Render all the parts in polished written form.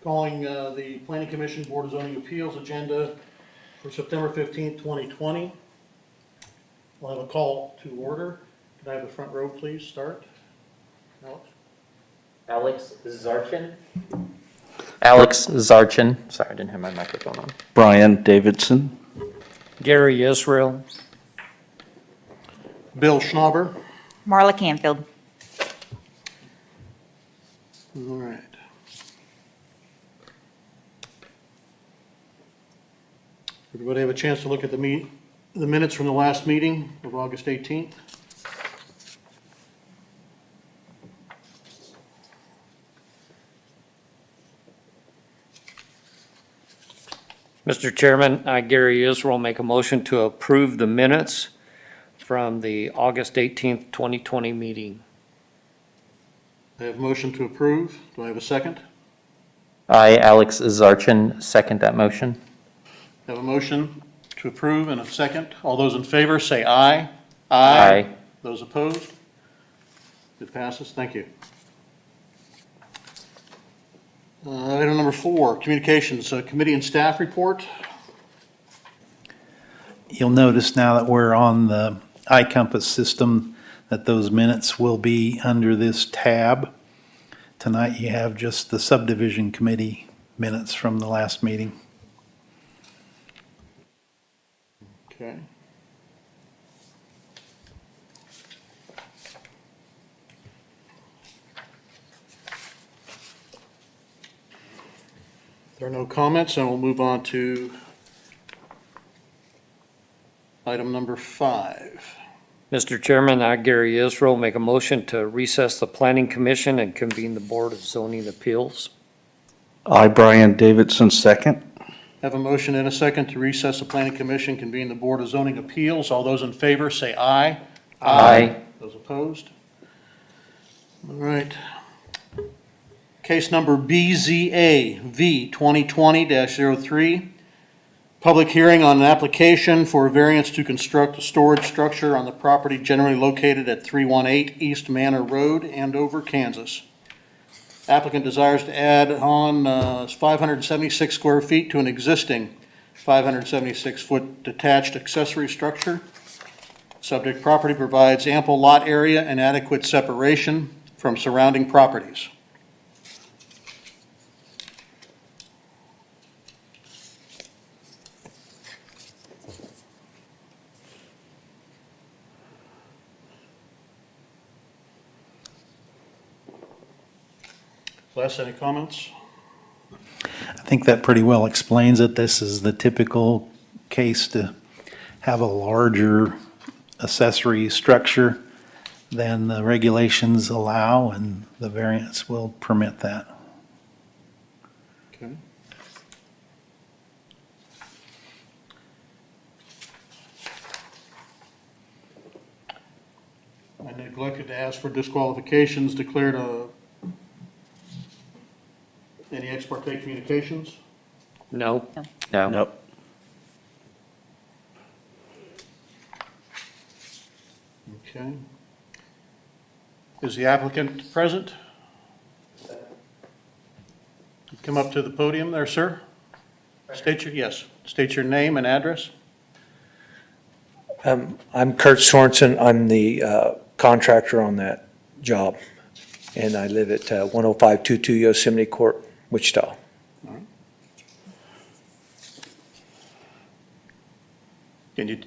Calling the Planning Commission Board of Zoning Appeals agenda for September 15th, 2020. We'll have a call to order. Can I have the front row, please, start? Alex? Alex Zarchin. Sorry, I didn't have my microphone on. Brian Davidson. Gary Israel. Bill Schnauber. Marla Canfield. All right. Everybody have a chance to look at the minutes from the last meeting of August 18th? Mr. Chairman, I, Gary Israel, make a motion to approve the minutes from the August 18th, 2020 meeting. I have a motion to approve. Do I have a second? I, Alex Zarchin, second that motion. I have a motion to approve and a second. All those in favor say aye. Aye. Those opposed? It passes. Thank you. Item number 4, communications, committee and staff report. You'll notice now that we're on the iCompass system that those minutes will be under this tab. Tonight you have just the subdivision committee minutes from the last meeting. Okay. If there are no comments, then we'll move on to item number 5. Mr. Chairman, I, Gary Israel, make a motion to recess the Planning Commission and convene the Board of Zoning Appeals. I, Brian Davidson, second. Have a motion and a second to recess the planning commission, convene the Board of Zoning Appeals. All those in favor say aye. Aye. Those opposed? All right. Case number BZA V 2020-03. Public hearing on an application for a variance to construct a storage structure on the property generally located at 318 East Manor Road, Andover, Kansas. Applicant desires to add on 576 square feet to an existing 576-foot detached accessory structure. Subject property provides ample lot area and adequate separation from surrounding properties. Les, any comments? I think that pretty well explains it. This is the typical case to have a larger accessory structure than the regulations allow, and the variance will permit that. Okay. I neglected to ask for disqualifications declared any ex parte communications? No. No. Nope. Okay. Is the applicant present? Come up to the podium there, sir. State your name and address. I'm Kurt Sorensen. I'm the contractor on that job, and I live at 10522 Yosemite Court, Wichita. Can you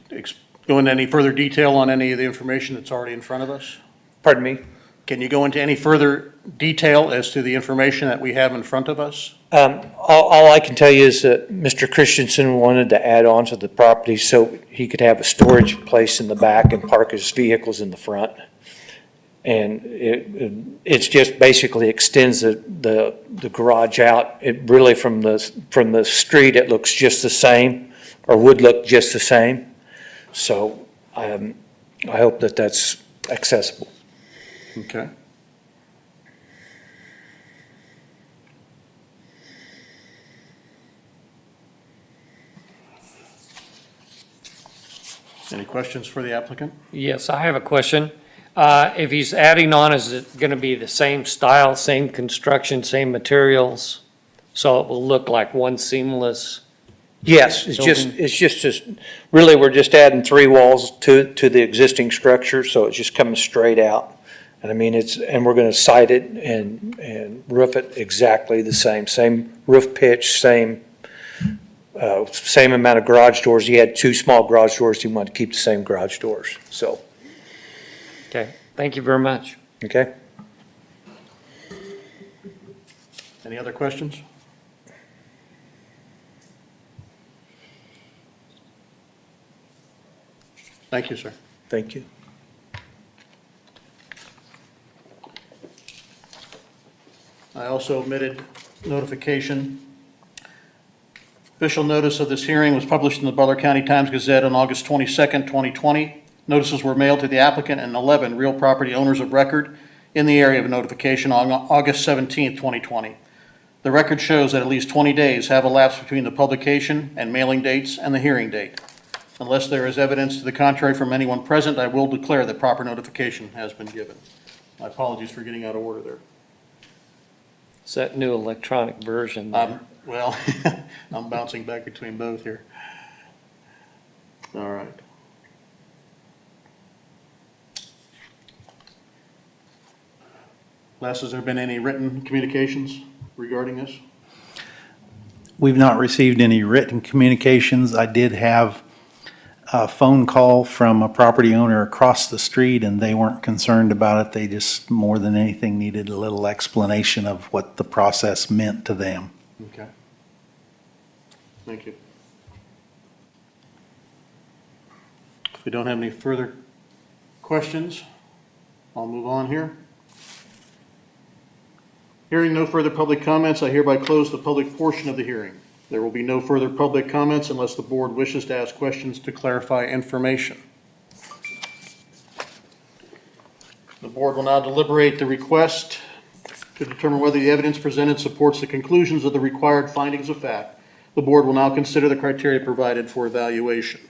go into any further detail on any of the information that's already in front of us? Pardon me? Can you go into any further detail as to the information that we have in front of us? All I can tell you is that Mr. Christensen wanted to add on to the property so he could have a storage place in the back and park his vehicles in the front. And it's just basically extends the garage out. It really, from the street, it looks just the same, or would look just the same. So I hope that that's accessible. Okay. Any questions for the applicant? Yes, I have a question. If he's adding on, is it gonna be the same style, same construction, same materials? So it will look like one seamless? Yes, really, we're just adding 3 walls to the existing structure, so it's just coming straight out. And I mean, and we're gonna site it and roof it exactly the same roof pitch, same amount of garage doors. He had 2 small garage doors, he wanted to keep the same garage doors, so, Okay, thank you very much. okay? Any other questions? Thank you, sir. Thank you. I also omitted notification. Official notice of this hearing was published in the Butler County Times-Gazette on August 22nd, 2020. Notices were mailed to the applicant and 11 real property owners of record in the area of notification on August 17th, 2020. The record shows that at least 20 days have elapsed between the publication and mailing dates and the hearing date. Unless there is evidence to the contrary from anyone present, I will declare that proper notification has been given. My apologies for getting out of order there. It's that new electronic version there. Well, I'm bouncing back between both here. All right. Les, has there been any written communications regarding this? We've not received any written communications. I did have a phone call from a property owner across the street, and they weren't concerned about it. They just, more than anything, needed a little explanation of what the process meant to them. Okay. Thank you. If we don't have any further questions, I'll move on here. Hearing no further public comments, I hereby close the public portion of the hearing. There will be no further public comments unless the board wishes to ask questions to clarify information. The board will now deliberate the request to determine whether the evidence presented supports the conclusions of the required findings of fact. The board will now consider the criteria provided for evaluation.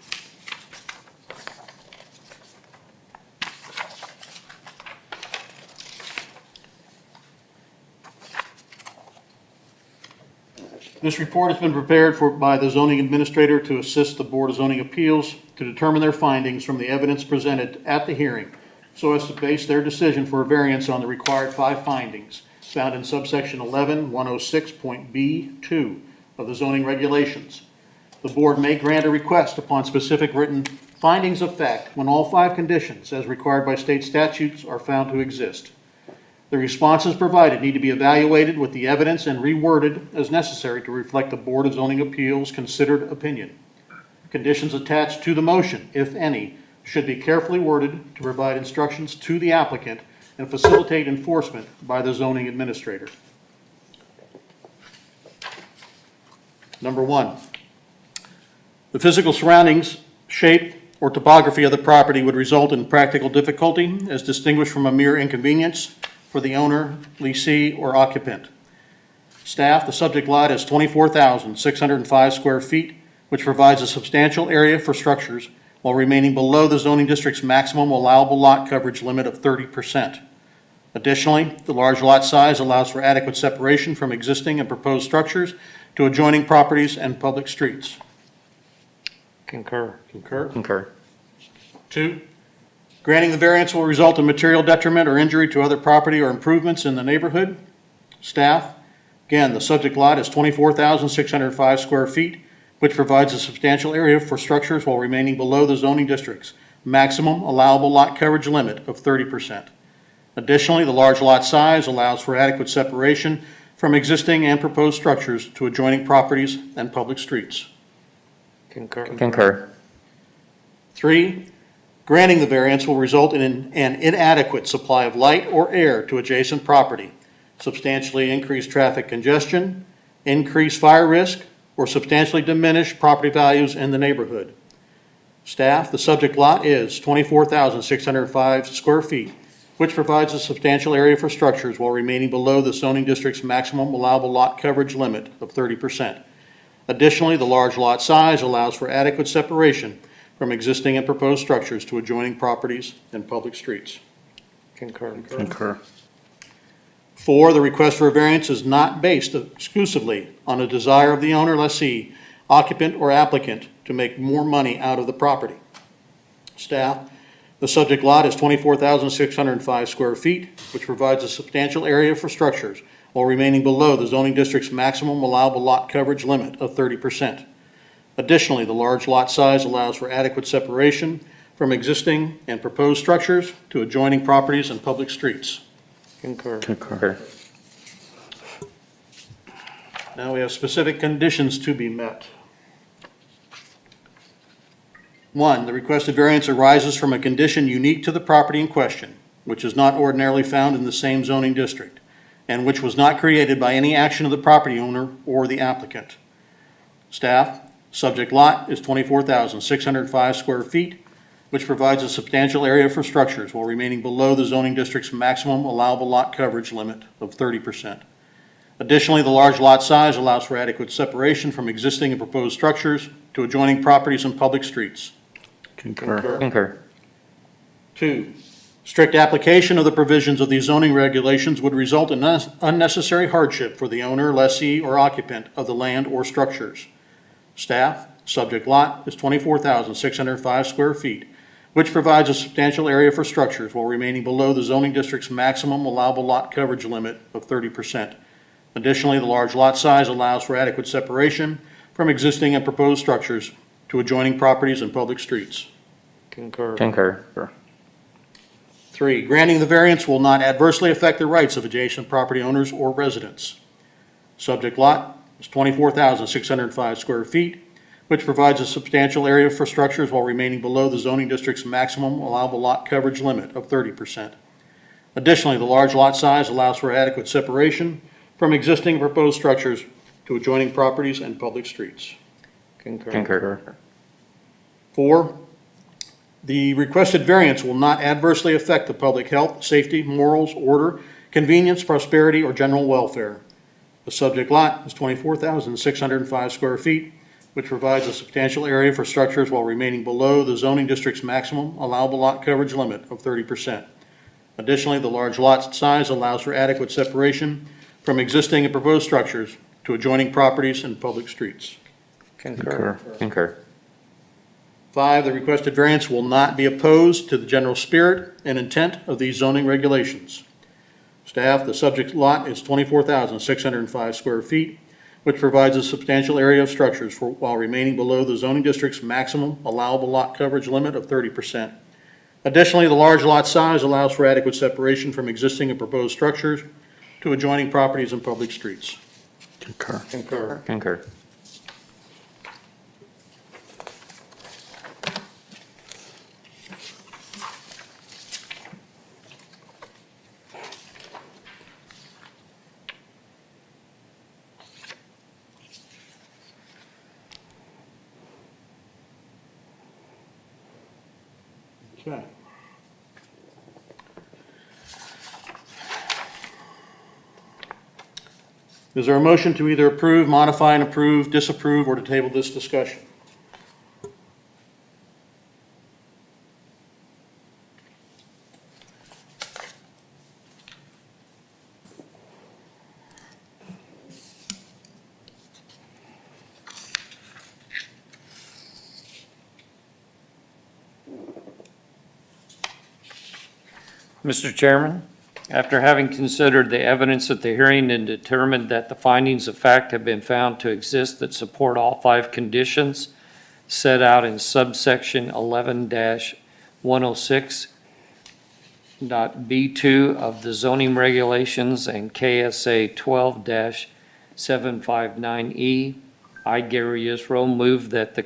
This report has been prepared by the zoning administrator to assist the Board of Zoning Appeals to determine their findings from the evidence presented at the hearing, so as to base their decision for a variance on the required 5 findings found in subsection 11-106.B2 of the zoning regulations. The board may grant a request upon specific written findings of fact when all 5 conditions, as required by state statutes, are found to exist. The responses provided need to be evaluated with the evidence and reworded as necessary to reflect the Board of Zoning Appeals' considered opinion. Conditions attached to the motion, if any, should be carefully worded to provide instructions to the applicant and facilitate enforcement by the zoning administrator. Number 1, the physical surroundings, shape, or topography of the property would result in practical difficulty as distinguished from a mere inconvenience for the owner, lessee, or occupant. Staff, the subject lot is 24,605 square feet, which provides a substantial area for structures while remaining below the zoning district's maximum allowable lot coverage limit of 30%. Additionally, the large lot size allows for adequate separation from existing and proposed structures to adjoining properties and public streets. Concur. Concur? Concur. 2, granting the variance will result in material detriment or injury to other property or improvements in the neighborhood. Staff, again, the subject lot is 24,605 square feet, which provides a substantial area for structures while remaining below the zoning district's maximum allowable lot coverage limit of 30%. Additionally, the large lot size allows for adequate separation from existing and proposed structures to adjoining properties and public streets. Concur. Concur. 3, granting the variance will result in an inadequate supply of light or air to adjacent property, substantially increase traffic congestion, increase fire risk, or substantially diminish property values in the neighborhood. Staff, the subject lot is 24,605 square feet, which provides a substantial area for structures while remaining below the zoning district's maximum allowable lot coverage limit of 30%. Additionally, the large lot size allows for adequate separation from existing and proposed structures to adjoining properties and public streets. Concur. Concur. 4, the request for a variance is not based exclusively on a desire of the owner, lessee, occupant, or applicant to make more money out of the property. Staff, the subject lot is 24,605 square feet, which provides a substantial area for structures while remaining below the zoning district's maximum allowable lot coverage limit of 30%. Additionally, the large lot size allows for adequate separation from existing and proposed structures to adjoining properties and public streets. Concur. Concur. Now we have specific conditions to be met. 1, the requested variance arises from a condition unique to the property in question, which is not ordinarily found in the same zoning district, and which was not created by any action of the property owner or the applicant. Staff, subject lot is 24,605 square feet, which provides a substantial area for structures while remaining below the zoning district's maximum allowable lot coverage limit of 30%. Additionally, the large lot size allows for adequate separation from existing and proposed structures to adjoining properties and public streets. Concur. Concur. 2, strict application of the provisions of these zoning regulations would result in unnecessary hardship for the owner, lessee, or occupant of the land or structures. Staff, subject lot is 24,605 square feet, which provides a substantial area for structures while remaining below the zoning district's maximum allowable lot coverage limit of 30%. Additionally, the large lot size allows for adequate separation from existing and proposed structures to adjoining properties and public streets. Concur. Concur. 3, granting the variance will not adversely affect the rights of adjacent property owners or residents. Subject lot is 24,605 square feet, which provides a substantial area for structures while remaining below the zoning district's maximum allowable lot coverage limit of 30%. Additionally, the large lot size allows for adequate separation from existing and proposed structures to adjoining properties and public streets. Concur. Concur. 4, the requested variance will not adversely affect the public health, safety, morals, order, convenience, prosperity, or general welfare. The subject lot is 24,605 square feet, which provides a substantial area for structures while remaining below the zoning district's maximum allowable lot coverage limit of 30%. Additionally, the large lot size allows for adequate separation from existing and proposed structures to adjoining properties and public streets. Concur. Concur. 5, the requested variance will not be opposed to the general spirit and intent of these zoning regulations. Staff, the subject lot is 24,605 square feet, which provides a substantial area of structures while remaining below the zoning district's maximum allowable lot coverage limit of 30%. Additionally, the large lot size allows for adequate separation from existing and proposed structures to adjoining properties and public streets. Concur. Concur. Concur. Okay. Is there a motion to either approve, modify, and approve, disapprove, or to table this discussion? Mr. Chairman, after having considered the evidence at the hearing and determined that the findings of fact have been found to exist that support all 5 conditions set out in subsection 11-106.B2 of the zoning regulations and KSA 12-759E, I, Gary Israel, move that the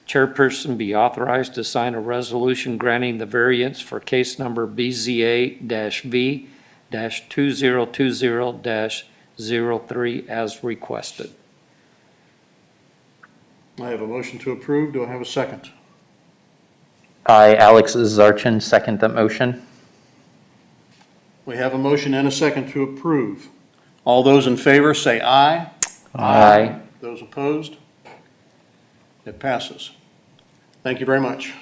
chairperson be authorized to sign a resolution granting the variance for case number BZA-V-2020-03 as requested. I have a motion to approve. Do I have a second? I, Alex Zarchin, second that motion. We have a motion and a second to approve. All those in favor say aye. Aye. Those opposed? It passes. Thank you very much.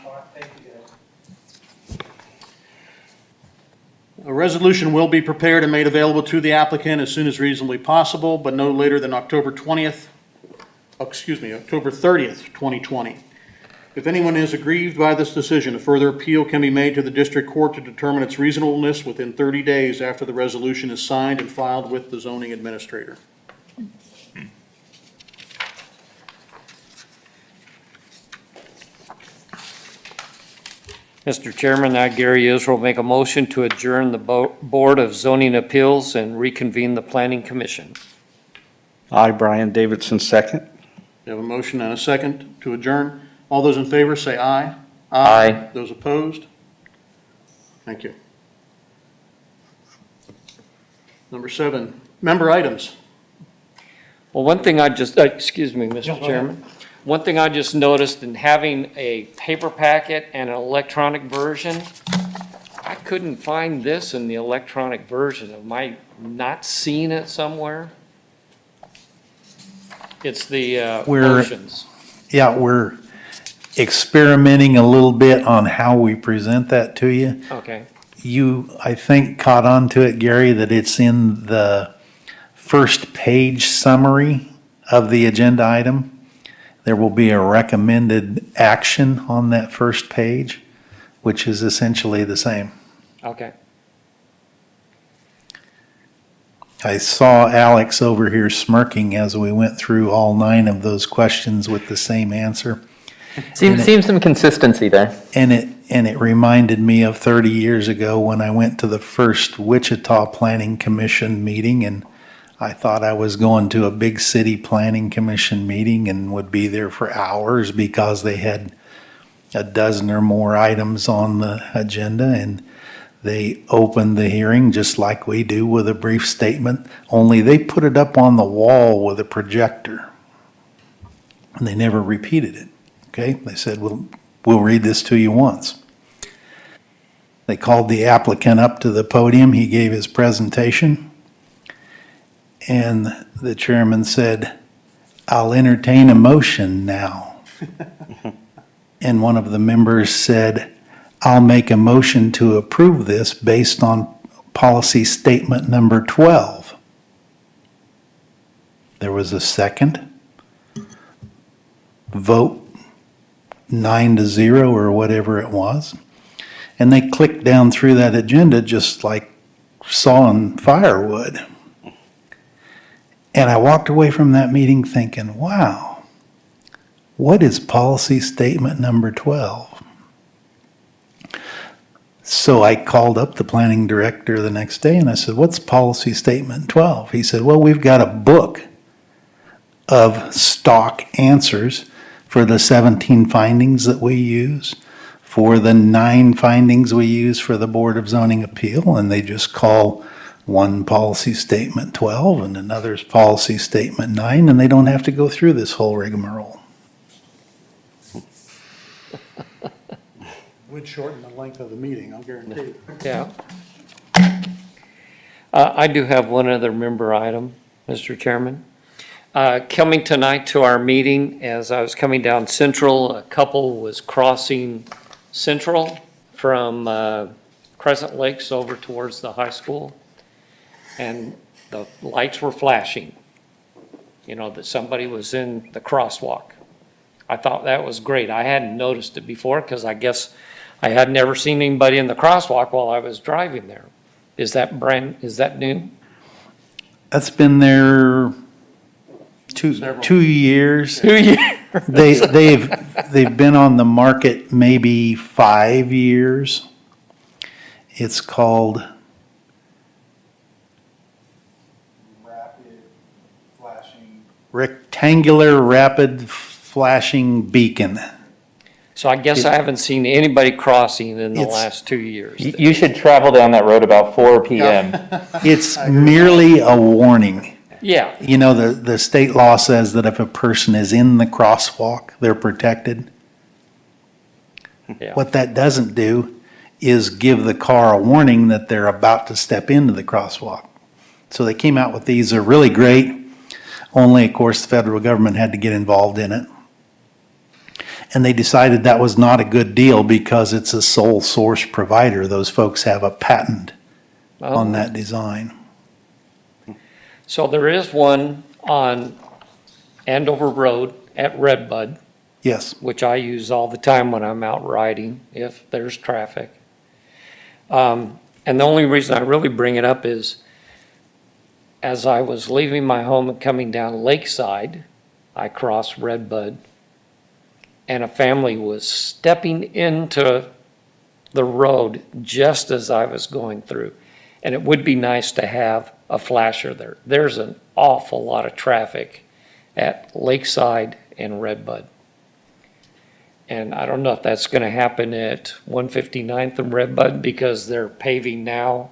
A resolution will be prepared and made available to the applicant as soon as reasonably possible, but no later than October 30th, 2020. If anyone is aggrieved by this decision, a further appeal can be made to the district court to determine its reasonableness within 30 days after the resolution is signed and filed with the zoning administrator. Mr. Chairman, I, Gary Israel, make a motion to adjourn the Board of Zoning Appeals and reconvene the Planning Commission. I, Brian Davidson, second. We have a motion and a second to adjourn. All those in favor say aye. Aye. Those opposed? Thank you. Number 7, member items. Well, one thing I just, excuse me, Mr. Chairman. One thing I just noticed in having a paper packet and an electronic version, I couldn't find this in the electronic version. Am I not seeing it somewhere? It's the motions. Yeah, we're experimenting a little bit on how we present that to you. Okay, You, I think, caught on to it, Gary, that it's in the first page summary of the agenda item. There will be a recommended action on that first page, which is essentially the same. okay. I saw Alex over here smirking as we went through all 9 of those questions with the same answer. Seems some consistency there. And it reminded me of 30 years ago when I went to the first Wichita Planning Commission meeting, and I thought I was going to a big city planning commission meeting and would be there for hours because they had a dozen or more items on the agenda, and they opened the hearing just like we do with a brief statement, only they put it up on the wall with a projector. And they never repeated it. Okay, they said, we'll read this to you once. They called the applicant up to the podium. He gave his presentation. And the chairman said, I'll entertain a motion now. And one of the members said, I'll make a motion to approve this based on policy statement number 12. There was a second. Vote 9-0 or whatever it was. And they clicked down through that agenda just like sawing firewood. And I walked away from that meeting thinking, wow, what is policy statement number 12? So I called up the planning director the next day and I said, what's policy statement 12? He said, well, we've got a book of stock answers for the 17 findings that we use, for the 9 findings we use for the Board of Zoning Appeal, and they just call one policy statement 12 and another's policy statement 9, and they don't have to go through this whole rigmarole. Would shorten the length of the meeting, I'll guarantee you. Yeah. I do have one other member item, Mr. Chairman. Coming tonight to our meeting, as I was coming down Central, a couple was crossing Central from Crescent Lakes over towards the high school. And the lights were flashing, you know, that somebody was in the crosswalk. I thought that was great. I hadn't noticed it before because I guess I had never seen anybody in the crosswalk while I was driving there. Is that new? That's been there two years. 2 years. They've been on the market maybe 5 years. It's called Rectangular Rapid Flashing Beacon. So I guess I haven't seen anybody crossing in the It's- last 2 years. You should travel down that road about 4 p.m. It's merely a warning. Yeah, You know, the state law says that if a person is in the crosswalk, they're protected. yeah. What that doesn't do is give the car a warning that they're about to step into the crosswalk. So they came out with these, they're really great, only of course the federal government had to get involved in it. And they decided that was not a good deal because it's a sole source provider. Those folks have a patent on that design. So there is one on Andover Road at Redbud, Yes, which I use all the time when I'm out riding, if there's traffic. And the only reason I really bring it up is, as I was leaving my home and coming down Lakeside, I crossed Redbud, and a family was stepping into the road just as I was going through. And it would be nice to have a flasher there. There's an awful lot of traffic at Lakeside and Redbud. And I don't know if that's gonna happen at 159th and Redbud, because they're paving now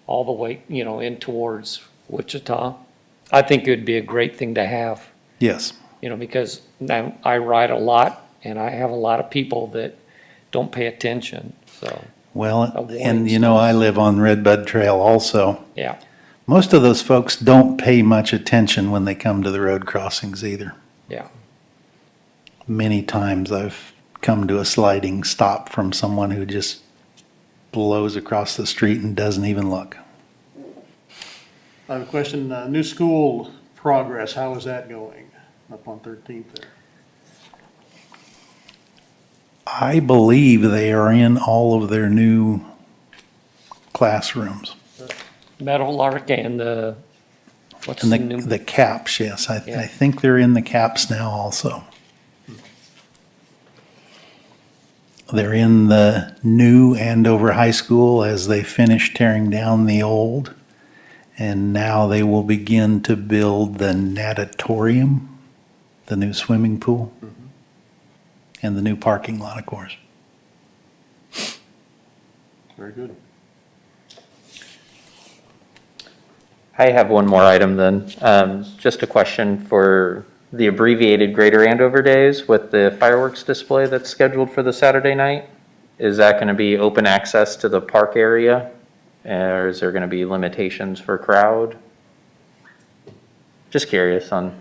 all the way, in towards Wichita. I think it would be a great thing to have, yes. because now I ride a lot, and I have a lot of people that don't pay attention, so, Well, warning and you know, I live on Redbud Trail also. yeah. Most of those folks don't pay much attention when they come to the road crossings either. Yeah. Many times I've come to a sliding stop from someone who just blows across the street and doesn't even look. I have a question, new school progress, how is that going up on 13th there? I believe they are in all of their new classrooms. Meadowlark and the, what's And the new? the caps, yes, Yeah. I think they're in the caps now also. They're in the new Andover High School as they finish tearing down the old. And now they will begin to build the natatorium, the new swimming pool, and the new parking lot, of course. Very good. I have one more item then. Just a question for the abbreviated Greater Andover Days with the fireworks display that's scheduled for the Saturday night. Is that going to be open access to the park area? Or is there going to be limitations for crowd? Just curious on.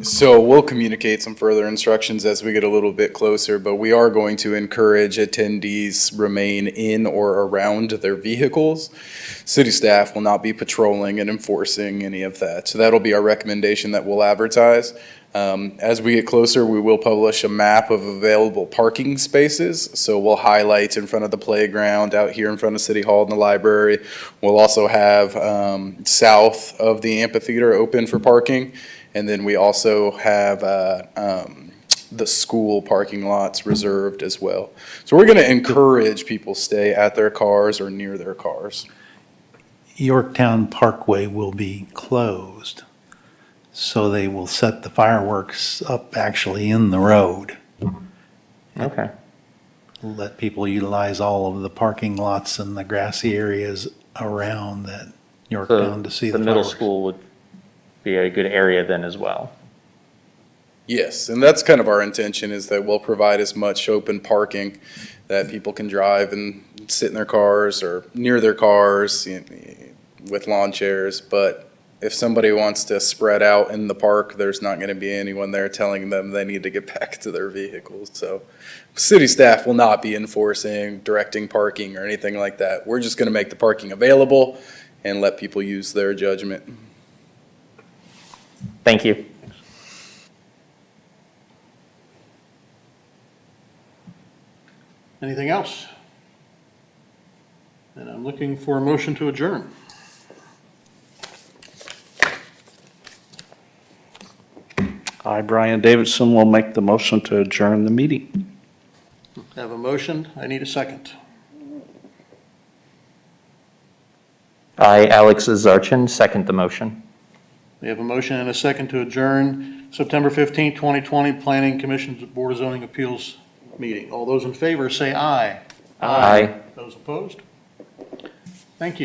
So we'll communicate some further instructions as we get a little bit closer, but we are going to encourage attendees remain in or around their vehicles. City staff will not be patrolling and enforcing any of that. So that'll be our recommendation that we'll advertise. As we get closer, we will publish a map of available parking spaces. So we'll highlight in front of the playground, out here in front of City Hall and the library. We'll also have south of the amphitheater open for parking. And then we also have the school parking lots reserved as well. So we're going to encourage people stay at their cars or near their cars. Yorktown Parkway will be closed, so they will set the fireworks up actually in the road. Okay. Let people utilize all of the parking lots and the grassy areas around that So Yorktown to see the the middle fireworks. school would be a good area then as well. Yes, and that's kind of our intention, is that we'll provide as much open parking that people can drive and sit in their cars or near their cars with lawn chairs. But if somebody wants to spread out in the park, there's not going to be anyone there telling them they need to get back to their vehicles. So city staff will not be enforcing, directing parking or anything like that. We're just going to make the parking available and let people use their judgment. Thank you. Anything else? And I'm looking for a motion to adjourn. I, Brian Davidson, will make the motion to adjourn the meeting. I have a motion, I need a second. I, Alex Zarchin, second the motion. We have a motion and a second to adjourn September 15th, 2020 Planning Commission Board of Zoning Appeals meeting. All those in favor say aye. Aye. Those opposed? Thank you.